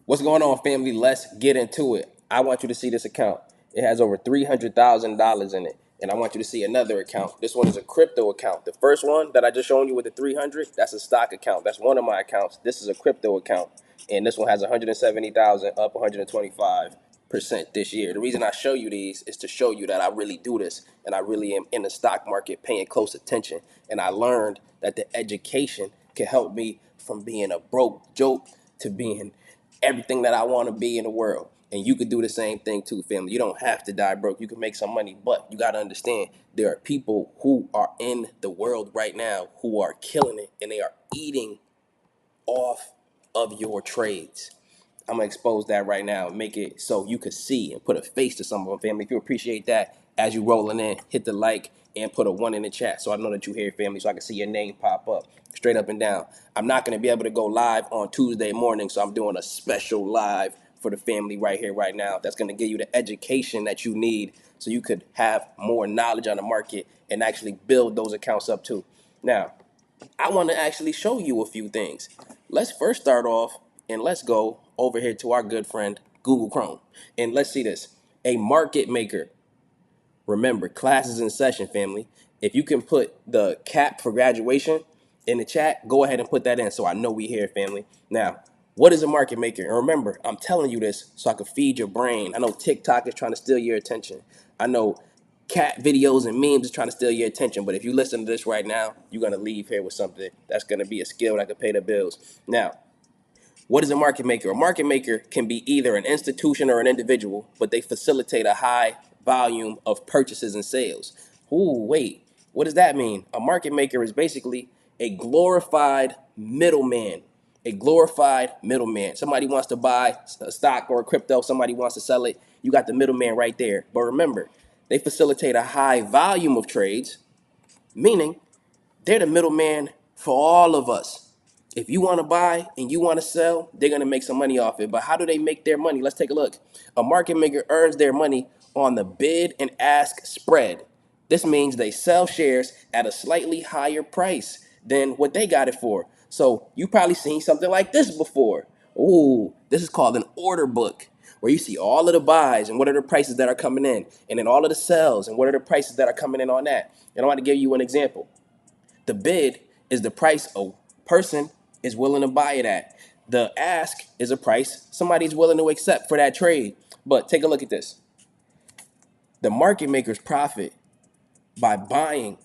What's going on, family? Let's get into it. I want you to see this account. It has over $300,000 in it. And I want you to see another account. This one is a crypto account. The first one that I just shown you with the 300, that's a stock account. That's one of my accounts. This is a crypto account. And this one has 170,000 up 125% this year. The reason I show you these is to show you that I really do this and I really am in the stock market paying close attention. And I learned that the education can help me from being a broke joke to being everything that I want to be in the world. And you could do the same thing too, family. You don't have to die broke. You can make some money, but you got to understand there are people who are in the world right now who are killing it and they are eating off of your trades. I'm gonna expose that right now and make it so you could see and put a face to some of them, family. If you appreciate that, as you rolling in, hit the like and put a 1 in the chat so I know that you here, family, so I can see your name pop up straight up and down. I'm not gonna be able to go live on Tuesday morning, so I'm doing a special live for the family right here, right now. That's gonna give you the education that you need so you could have more knowledge on the market and actually build those accounts up too. Now, I want to actually show you a few things. Let's first start off and let's go over here to our good friend Google Chrome. And let's see this. A market maker. Remember, class is in session, family. If you can put the cap for graduation in the chat, go ahead and put that in so I know we here, family. Now, what is a market maker? And remember, I'm telling you this so I can feed your brain. I know TikTok is trying to steal your attention. I know cat videos and memes is trying to steal your attention. But if you listen to this right now, you're going to leave here with something that's going to be a skill that can pay the bills. Now, what is a market maker? A market maker can be either an institution or an individual, but they facilitate a high volume of purchases and sales. Ooh, wait, what does that mean? A market maker is basically a glorified middleman. A glorified middleman. Somebody wants to buy a stock or a crypto, somebody wants to sell it. You got the middleman right there. But remember, they facilitate a high volume of trades, meaning they're the middleman for all of us. If you want to buy and you want to sell, they're going to make some money off it. But how do they make their money? Let's take a look. A market maker earns their money on the bid and ask spread. This means they sell shares at a slightly higher price than what they got it for. So you probably seen something like this before. Ooh, this is called an order book, where you see all of the buys and what are the prices that are coming in, and then all of the sells and what are the prices that are coming in on that. And I want to give you an example. The bid is the price a person is willing to buy it at. The ask is a price somebody's willing to accept for that trade. But take a look at this. The market makers profit by buying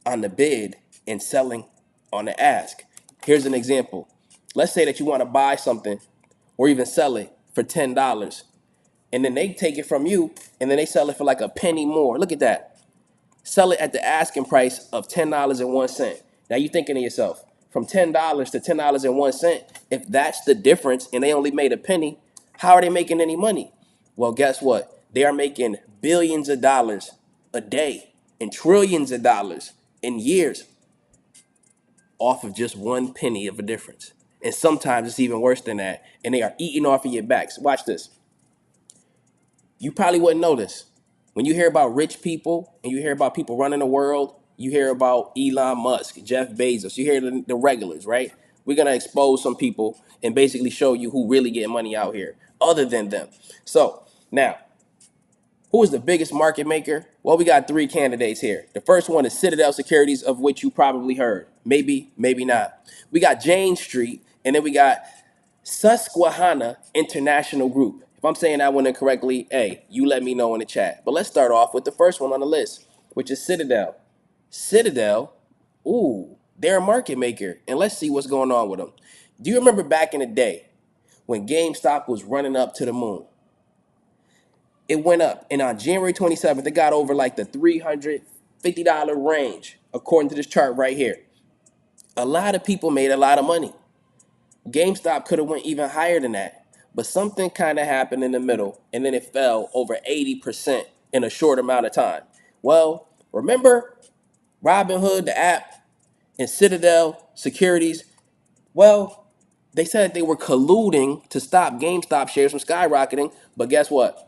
on the bid and selling on the ask. Here's an example. Let's say that you want to buy something or even sell it for $10, and then they take it from you and then they sell it for like a penny more. Look at that. Sell it at the asking price of $10.01. Now you're thinking to yourself, from $10 to $10.01, if that's the difference and they only made a penny, how are they making any money? Well, guess what? They are making billions of dollars a day and trillions of dollars in years off of just 1 penny of a difference. And sometimes it's even worse than that. And they are eating off of your backs. Watch this. You probably wouldn't know this. When you hear about rich people and you hear about people running the world, you hear about Elon Musk, Jeff Bezos, you hear the regulars, right? We're going to expose some people and basically show you who really get money out here other than them. So now, who is the biggest market maker? Well, we got 3 candidates here. The first one is Citadel Securities, of which you probably heard. Maybe, maybe not. We got Jane Street, and then we got Susquehanna International Group. If I'm saying that one incorrectly, hey, you let me know in the chat. But let's start off with the first one on the list, which is Citadel. Citadel, ooh, they're a market maker. And let's see what's going on with them. Do you remember back in the day when Gamestop was running up to the moon? It went up. And on January 27th, it got over like the $350 range, according to this chart right here. A lot of people made a lot of money. GameStop could have went even higher than that, but something kind of happened in the middle, and then it fell over 80% in a short amount of time. Well, remember Robinhood, the app, and Citadel Securities? Well, they said they were colluding to stop GameStop shares from skyrocketing, but guess what?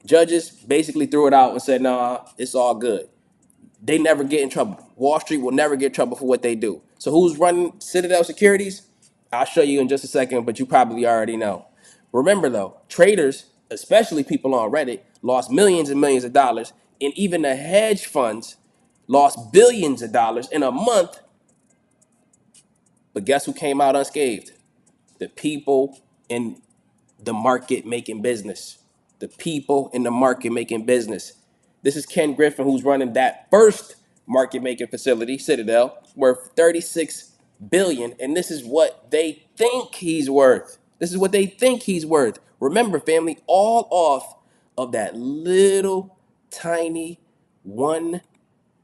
Judges basically threw it out and said, nah, it's all good. They never get in trouble. Wall Street will never get in trouble for what they do. So who's running Citadel Securities? I'll show you in just a second, but you probably already know. Remember though, traders, especially people on Reddit, lost millions and millions of dollars, and even the hedge funds lost billions of dollars in a month. But guess who came out unscathed? The people in the market making business. The people in the market making business. This is Ken Griffin, who's running that first market making facility, Citadel, worth 36 billion, and this is what they think he's worth. This is what they think he's worth. Remember, family, all off of that little tiny 1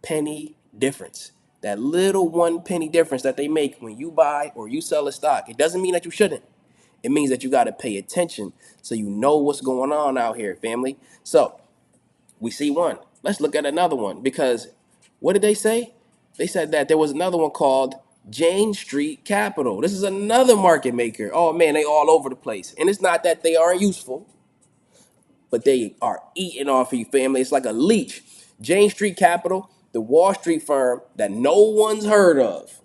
penny difference. That little 1 penny difference that they make when you buy or you sell a stock. It doesn't mean that you shouldn't. It means that you got to pay attention so you know what's going on out here, family. So we see one. Let's look at another one because what did they say? They said that there was another one called Jane Street Capital. This is another market maker. Oh man, they all over the place. And it's not that they aren't useful, but they are eating off of you, family. It's like a leech. Jane Street Capital, the Wall Street firm that no one's heard of.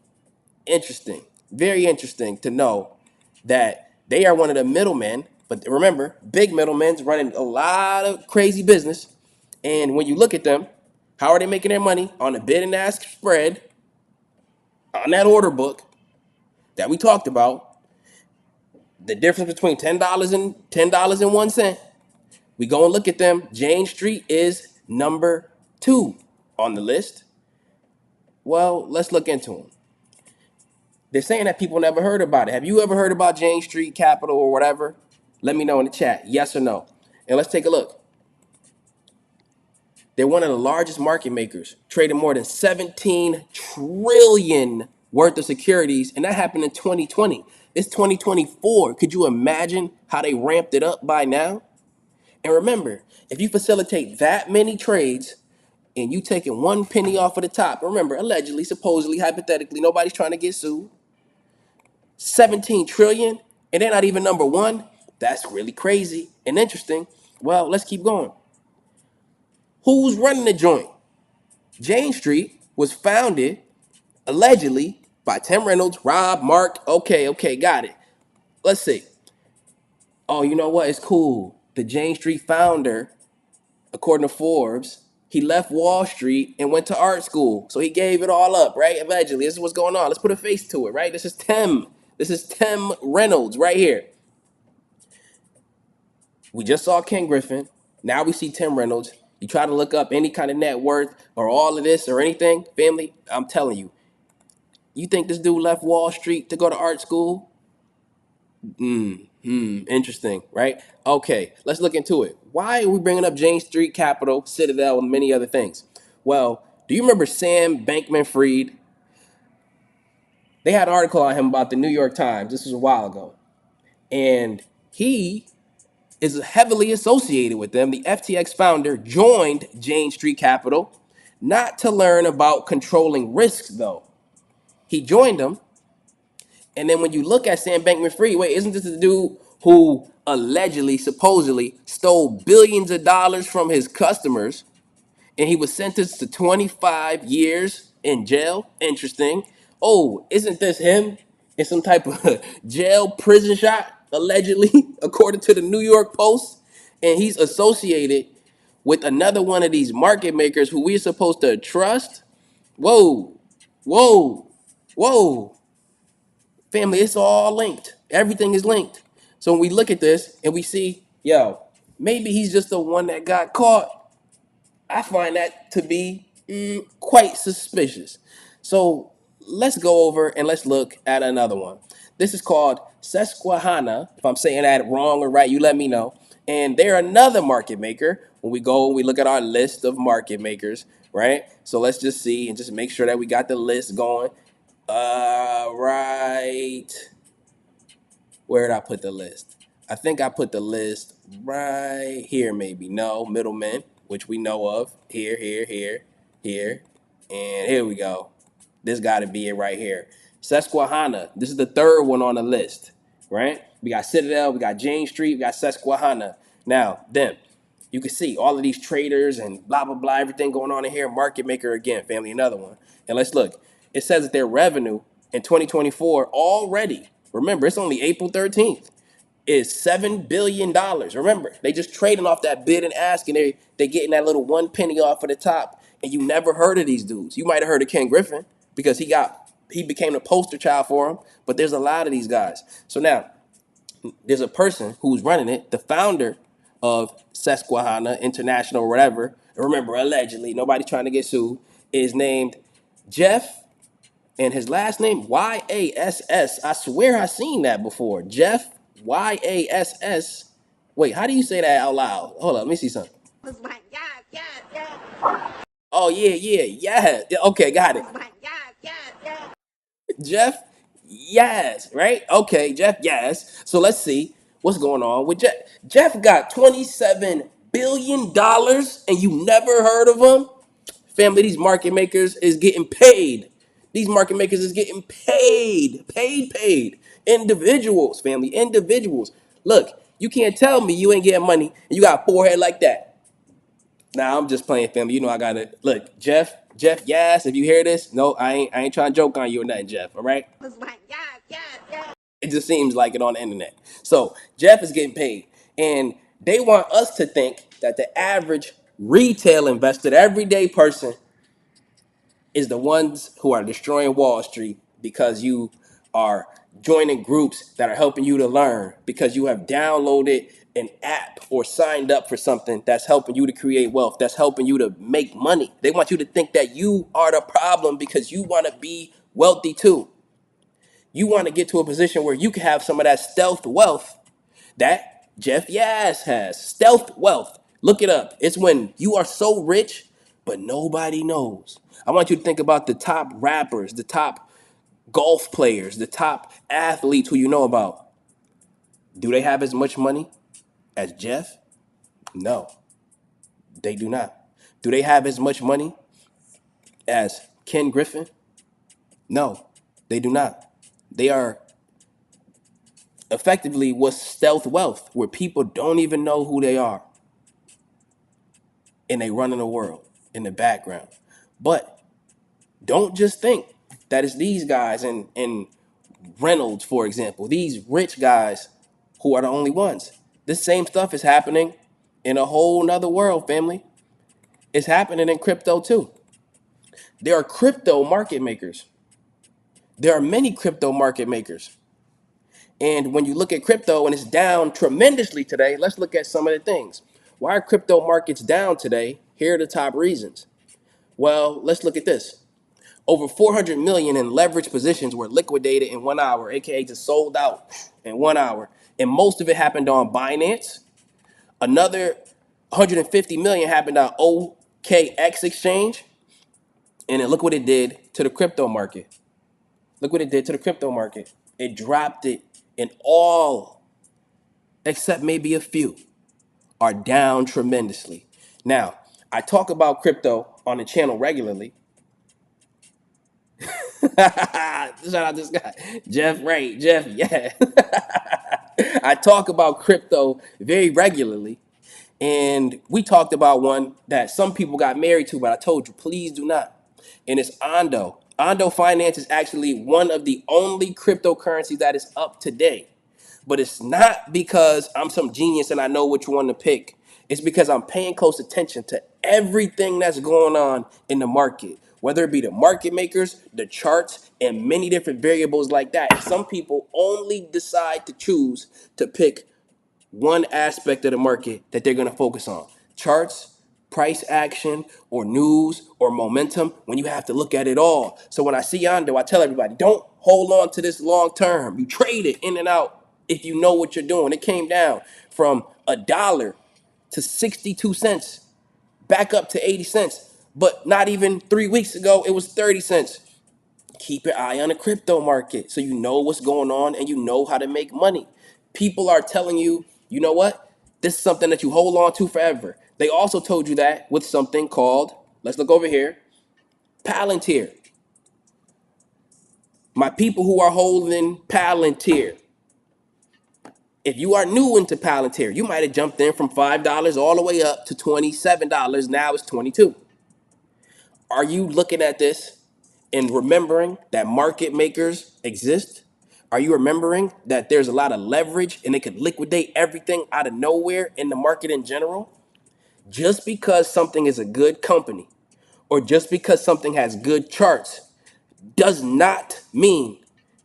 Interesting. Very interesting to know that they are one of the middlemen. But remember, big middlemen's running a lot of crazy business. And when you look at them, how are they making their money? On the bid and ask spread, on that order book that we talked about, the difference between $10 and $10.01. We go and look at them. Jane Street is number 2 on the list. Well, let's look into them. They're saying that people never heard about it. Have you ever heard about Jane Street Capital or whatever? Let me know in the chat, yes or no. And let's take a look. They're one of the largest market makers, trading more than 17 trillion worth of securities, and that happened in 2020. It's 2024. Could you imagine how they ramped it up by now? And remember, if you facilitate that many trades and you taking 1 penny off of the top, remember, allegedly, supposedly, hypothetically, nobody's trying to get sued. 17 trillion, and they're not even number 1. That's really crazy and interesting. Well, let's keep going. Who's running the joint? Jane Street was founded allegedly by Tim Reynolds, Rob, Mark. Okay, got it. Let's see. Oh, you know what? It's cool. The Jane Street founder, according to Forbes, he left Wall Street and went to art school. So he gave it all up, right? Allegedly. This is what's going on. Let's put a face to it, right? This is Tim. This is Tim Reynolds right here. We just saw Ken Griffin. Now we see Tim Reynolds. You try to look up any kind of net worth or all of this or anything, family, I'm telling you, you think this dude left Wall Street to go to art school? Interesting, right? Okay, let's look into it. Why are we bringing up Jane Street Capital, Citadel, and many other things? Well, do you remember Sam Bankman-Fried? They had an article on him about the New York Times. This was a while ago. And he is heavily associated with them. The FTX founder joined Jane Street Capital, not to learn about controlling risks, though. He joined them. And then when you look at Sam Bankman-Fried, wait, isn't this the dude who allegedly, supposedly stole billions of dollars from his customers and he was sentenced to 25 years in jail? Interesting. Oh, isn't this him in some type of jail prison shot, allegedly, according to the New York Post? And he's associated with another one of these market makers who we're supposed to trust? Whoa, whoa, whoa. Family, it's all linked. Everything is linked. So when we look at this and we see, yo, maybe he's just the one that got caught, I find that to be quite suspicious. So let's go over and let's look at another one. This is called Susquehanna. If I'm saying that wrong or right, you let me know. And they're another market maker. When we go and we look at our list of market makers, right? So let's just see and just make sure that we got the list going. Right. Where did I put the list? I think I put the list right here, maybe. No, middlemen, which we know of. Here, here. And here we go. This got to be it right here. Susquehanna. This is the third one on the list, right? We got Citadel, we got Jane Street, we got Susquehanna. Now, them. You can see all of these traders and blah, blah, blah, everything going on in here. Market maker again, family, another one. And let's look. It says that their revenue in 2024 already Remember, it's only April 13th. Is $7 billion. Remember, they just trading off that bid and ask, and they getting that little 1 penny off of the top. And you never heard of these dudes. You might have heard of Ken Griffin because he became the poster child for him. But there's a lot of these guys. So now there's a person who's running it, the founder of Susquehanna International or whatever. And remember, allegedly, nobody's trying to get sued. Is named Jeff, and his last name Yass. I swear I seen that before. Jeff Yass. Wait, how do you say that out loud? Hold on, let me see something. It's like, yeah, yeah, yeah. Oh yeah. Okay, got it. It's like, yeah. Jeff Yes, right? Okay, Jeff Yes. So let's see what's going on with Jeff. Jeff got $27 billion and you never heard of him? Family, these market makers is getting paid. These market makers is getting paid. Paid. Individuals, family, individuals. Look, you can't tell me you ain't getting money and you got a forehead like that. Nah, I'm just playing, family. You know I gotta look, Jeff, yes. If you hear this, no, I ain't trying to joke on you or nothing, Jeff. All right? It just seems like it on the internet. So Jeff is getting paid, and they want us to think that the average retail investor, the everyday person, is the ones who are destroying Wall Street because you are joining groups that are helping you to learn, because you have downloaded an app or signed up for something that's helping you to create wealth, that's helping you to make money. They want you to think that you are the problem because you want to be wealthy too. You want to get to a position where you can have some of that stealth wealth that Jeff Yass has. Stealth wealth. Look it up. It's when you are so rich, but nobody knows. I want you to think about the top rappers, the top golf players, the top athletes who you know about. Do they have as much money as Jeff? No, they do not. Do they have as much money as Ken Griffin? No, they do not. They are effectively what's stealth wealth, where people don't even know who they are and they run in the world in the background. But don't just think that it's these guys in Reynolds, for example, these rich guys who are the only ones. This same stuff is happening in a whole nother world, family. It's happening in crypto too. There are crypto market makers. There are many crypto market makers. And when you look at crypto and it's down tremendously today, let's look at some of the things. Why are crypto markets down today? Here are the top reasons. Well, let's look at this. Over 400 million in leverage positions were liquidated in 1 hour, aka just sold out in 1 hour. And most of it happened on Binance. Another 150 million happened on OKX exchange. And then look what it did to the crypto market. Look what it did to the crypto market. It dropped it, and all, except maybe a few, are down tremendously. Now, I talk about crypto on the channel regularly. Shout out this guy, Jeff Ray. Jeff, yeah. I talk about crypto very regularly. And we talked about one that some people got married to, but I told you, please do not. And it's Ondo. Ondo Finance is actually one of the only cryptocurrencies that is up today. But it's not because I'm some genius and I know which one to pick. It's because I'm paying close attention to everything that's going on in the market, whether it be the market makers, the charts, and many different variables like that. And some people only decide to choose to pick one aspect of the market that they're going to focus on: charts, price action, or news, or momentum, when you have to look at it all. So when I see Yondo, I tell everybody, don't hold on to this long term. You trade it in and out if you know what you're doing. It came down from $1 to 62 cents, back up to 80 cents. But not even 3 weeks ago, it was 30 cents. Keep your eye on the crypto market so you know what's going on and you know how to make money. People are telling you, you know what? This is something that you hold on to forever. They also told you that with something called, let's look over here, Palantir. My people who are holding Palantir, if you are new into Palantir, you might have jumped in from $5 all the way up to $27. Now it's 22. Are you looking at this and remembering that market makers exist? Are you remembering that there's a lot of leverage and it could liquidate everything out of nowhere in the market in general? Just because something is a good company or just because something has good charts does not mean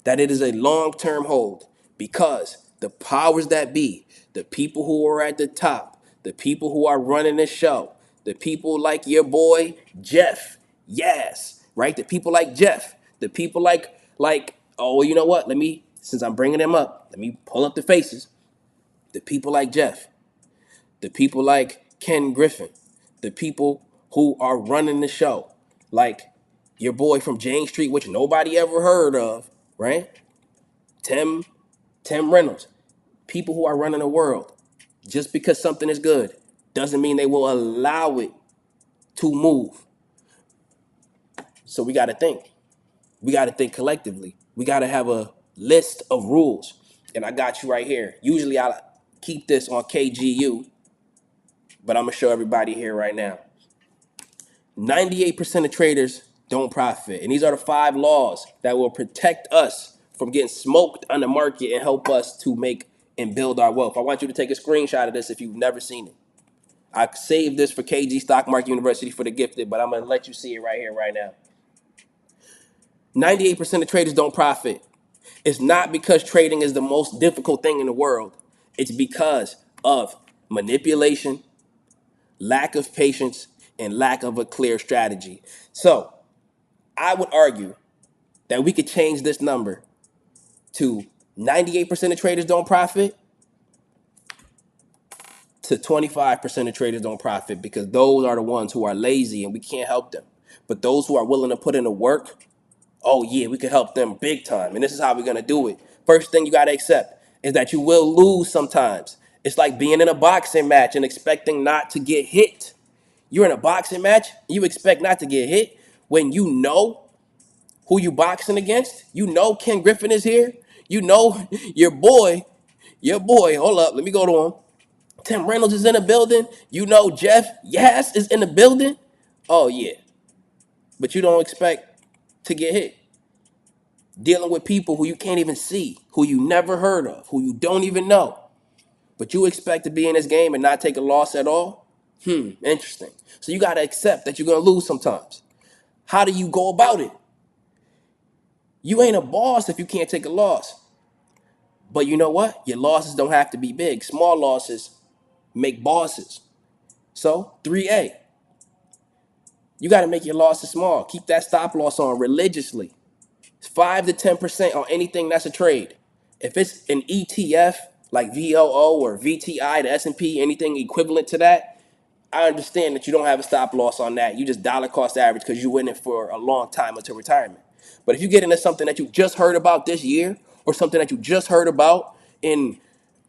that it is a long-term hold, because the powers that be, the people who are at the top, the people who are running the show, the people like your boy Jeff, yes, right? The people like Jeff, the people like oh, you know what? Let me, since I'm bringing them up, let me pull up the faces. The people like Jeff, the people like Ken Griffin, the people who are running the show, like your boy from Jane Street, which nobody ever heard of, right? Tim, Tim Reynolds, people who are running the world. Just because something is good doesn't mean they will allow it to move. So we got to think. We got to think collectively. We got to have a list of rules. And I got you right here. Usually I keep this on KGU, but I'm going to show everybody here right now. 98% of traders don't profit. And these are the 5 laws that will protect us from getting smoked on the market and help us to make and build our wealth. I want you to take a screenshot of this if you've never seen it. I saved this for KG Stock Market University for the gifted, but I'm going to let you see it right here, right now. 98% of traders don't profit. It's not because trading is the most difficult thing in the world. It's because of manipulation, lack of patience, and lack of a clear strategy. So I would argue that we could change this number to 98% of traders don't profit to 25% of traders don't profit, because those are the ones who are lazy and we can't help them. But those who are willing to put in the work, oh yeah, we can help them big time. And this is how we're going to do it. First thing you got to accept is that you will lose sometimes. It's like being in a boxing match and expecting not to get hit. You're in a boxing match, you expect not to get hit when you know who you boxing against. You know Ken Griffin is here. You know hold up, let me go to him. Tim Reynolds is in the building. You know Jeff Yass is in the building. Oh yeah. But you don't expect to get hit. Dealing with people who you can't even see, who you never heard of, who you don't even know. But you expect to be in this game and not take a loss at all? Interesting. So you got to accept that you're going to lose sometimes. How do you go about it? You ain't a boss if you can't take a loss. But you know what? Your losses don't have to be big. Small losses make bosses. So 3A, you got to make your losses small. Keep that stop loss on religiously. 5 to 10% on anything that's a trade. If it's an ETF like VOO or VTI, the S&P, anything equivalent to that, I understand that you don't have a stop loss on that. You just dollar cost average because you're in it for a long time until retirement. But if you get into something that you just heard about this year or something that you just heard about in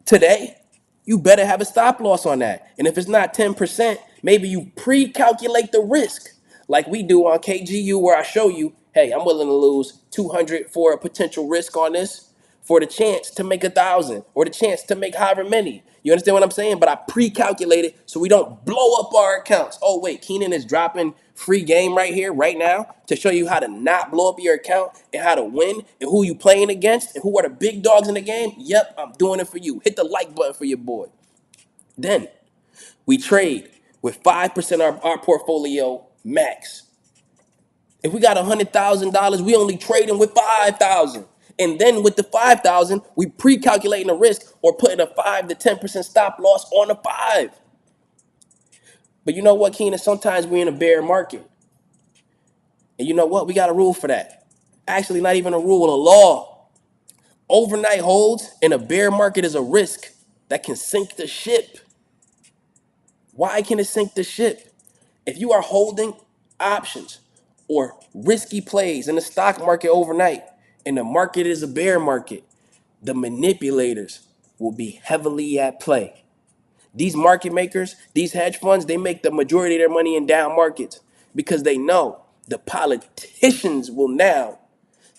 today, you better have a stop loss on that. And if it's not 10%, maybe you pre-calculate the risk like we do on KGU, where I show you, hey, I'm willing to lose 200 for a potential risk on this for the chance to make 1,000 or the chance to make however many. You understand what I'm saying? But I pre-calculate it so we don't blow up our accounts. Oh, wait, Keenan is dropping free game right here, right now, to show you how to not blow up your account and how to win and who you playing against and who are the big dogs in the game. Yep, I'm doing it for you. Hit the like button for your boy. Then we trade with 5% of our portfolio max. If we got $100,000, we only trading with 5,000. And then with the 5,000, we pre-calculating the risk or putting a 5 to 10% stop loss on the 5. But you know what, Keenan? Sometimes we're in a bear market. And you know what? We got a rule for that. Actually, not even a rule, a law. Overnight holds in a bear market is a risk that can sink the ship. Why can it sink the ship? If you are holding options or risky plays in the stock market overnight and the market is a bear market, the manipulators will be heavily at play. These market makers, these hedge funds, they make the majority of their money in down markets because they know the politicians will now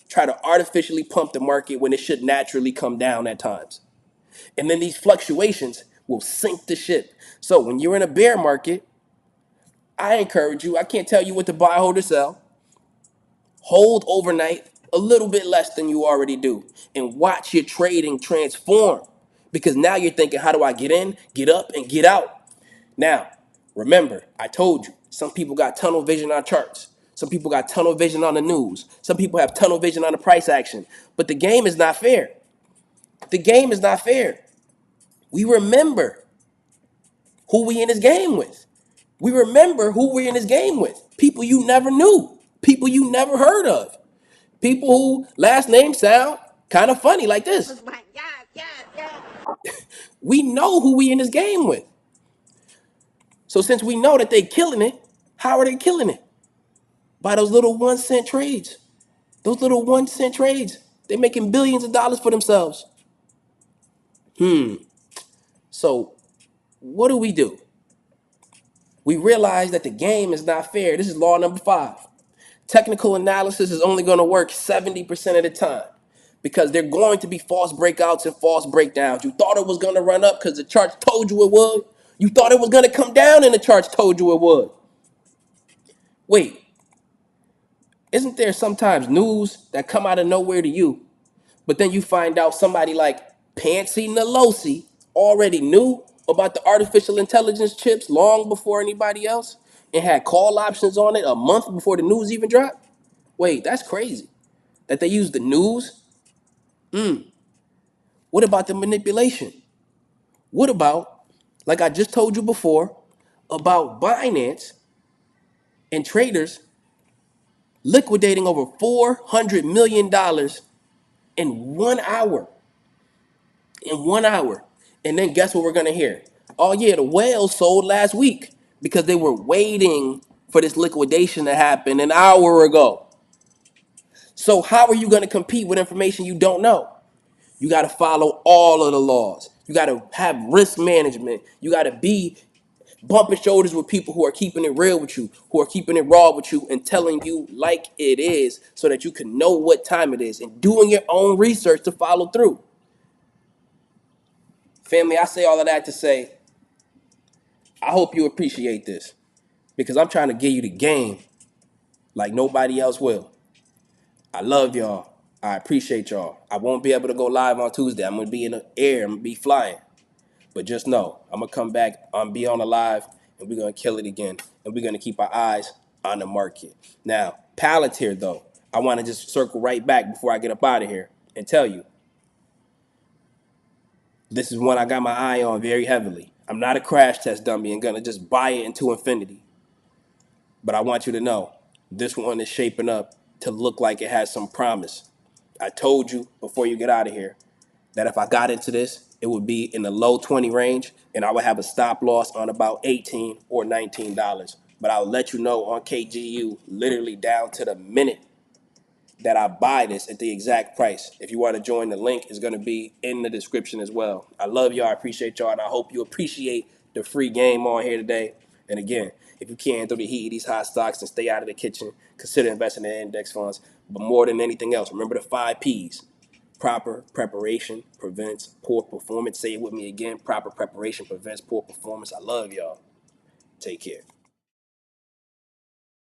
try to artificially pump the market when it should naturally come down at times. And then these fluctuations will sink the ship. So when you're in a bear market, I encourage you, I can't tell you what to buy, hold, or sell. Hold overnight a little bit less than you already do, and watch your trading transform. Because now you're thinking, how do I get in, get up, and get out? Now, remember, I told you, some people got tunnel vision on charts. Some people got tunnel vision on the news. Some people have tunnel vision on the price action. But the game is not fair. The game is not fair. We remember who we in this game with. We remember who we're in this game with. People you never knew. People you never heard of. People who last names sound kind of funny like this. Oh my God, yeah. We know who we in this game with. So since we know that they killing it, how are they killing it? By those little 1 cent trades. Those little 1 cent trades. They're making billions of dollars for themselves. So what do? We realize that the game is not fair. This is law number 5. Technical analysis is only going to work 70% of the time because they're going to be false breakouts and false breakdowns. You thought it was going to run up because the charts told you it would. You thought it was going to come down and the charts told you it would. Wait, isn't there sometimes news that come out of nowhere to you, but then you find out somebody like Pansy Pelosi already knew about the artificial intelligence chips long before anybody else and had call options on it a month before the news even dropped? Wait, that's crazy. That they use the news? What about the manipulation? What about, like I just told you before, about Binance and traders liquidating over $400 million in 1 hour? In 1 hour. And then guess what we're gonna hear? Oh yeah, the whales sold last week because they were waiting for this liquidation to happen an hour ago. So how are you gonna compete with information you don't know? You got to follow all of the laws. You got to have risk management. You got to be bumping shoulders with people who are keeping it real with you, who are keeping it raw with you and telling you like it is so that you can know what time it is and doing your own research to follow through. Family, I say all of that to say, I hope you appreciate this because I'm trying to give you the game like nobody else will. I love y'all. I appreciate y'all. I won't be able to go live on Tuesday. I'm going to be in the air. I'm going to be flying. But just know, I'm going to come back on Be On Alive, and we're going to kill it again. And we're going to keep our eyes on the market. Now, Palantir, though, I want to just circle right back before I get up out of here and tell you, this is one I got my eye on very heavily. I'm not a crash test dummy and going to just buy it into infinity. But I want you to know, this one is shaping up to look like it has some promise. I told you before you get out of here that if I got into this, it would be in the low 20 range and I would have a stop loss on about $18 or $19. But I'll let you know on KGU literally down to the minute that I buy this at the exact price. If you want to join, the link is going to be in the description as well. I love y'all. I appreciate y'all. And I hope you appreciate the free game on here today. And again, if you can't handle the heat of these hot stocks and stay out of the kitchen, consider investing in index funds. But more than anything else, remember the 5 Ps. Proper preparation prevents poor performance. Say it with me again. Proper preparation prevents poor performance. I love y'all. Take care.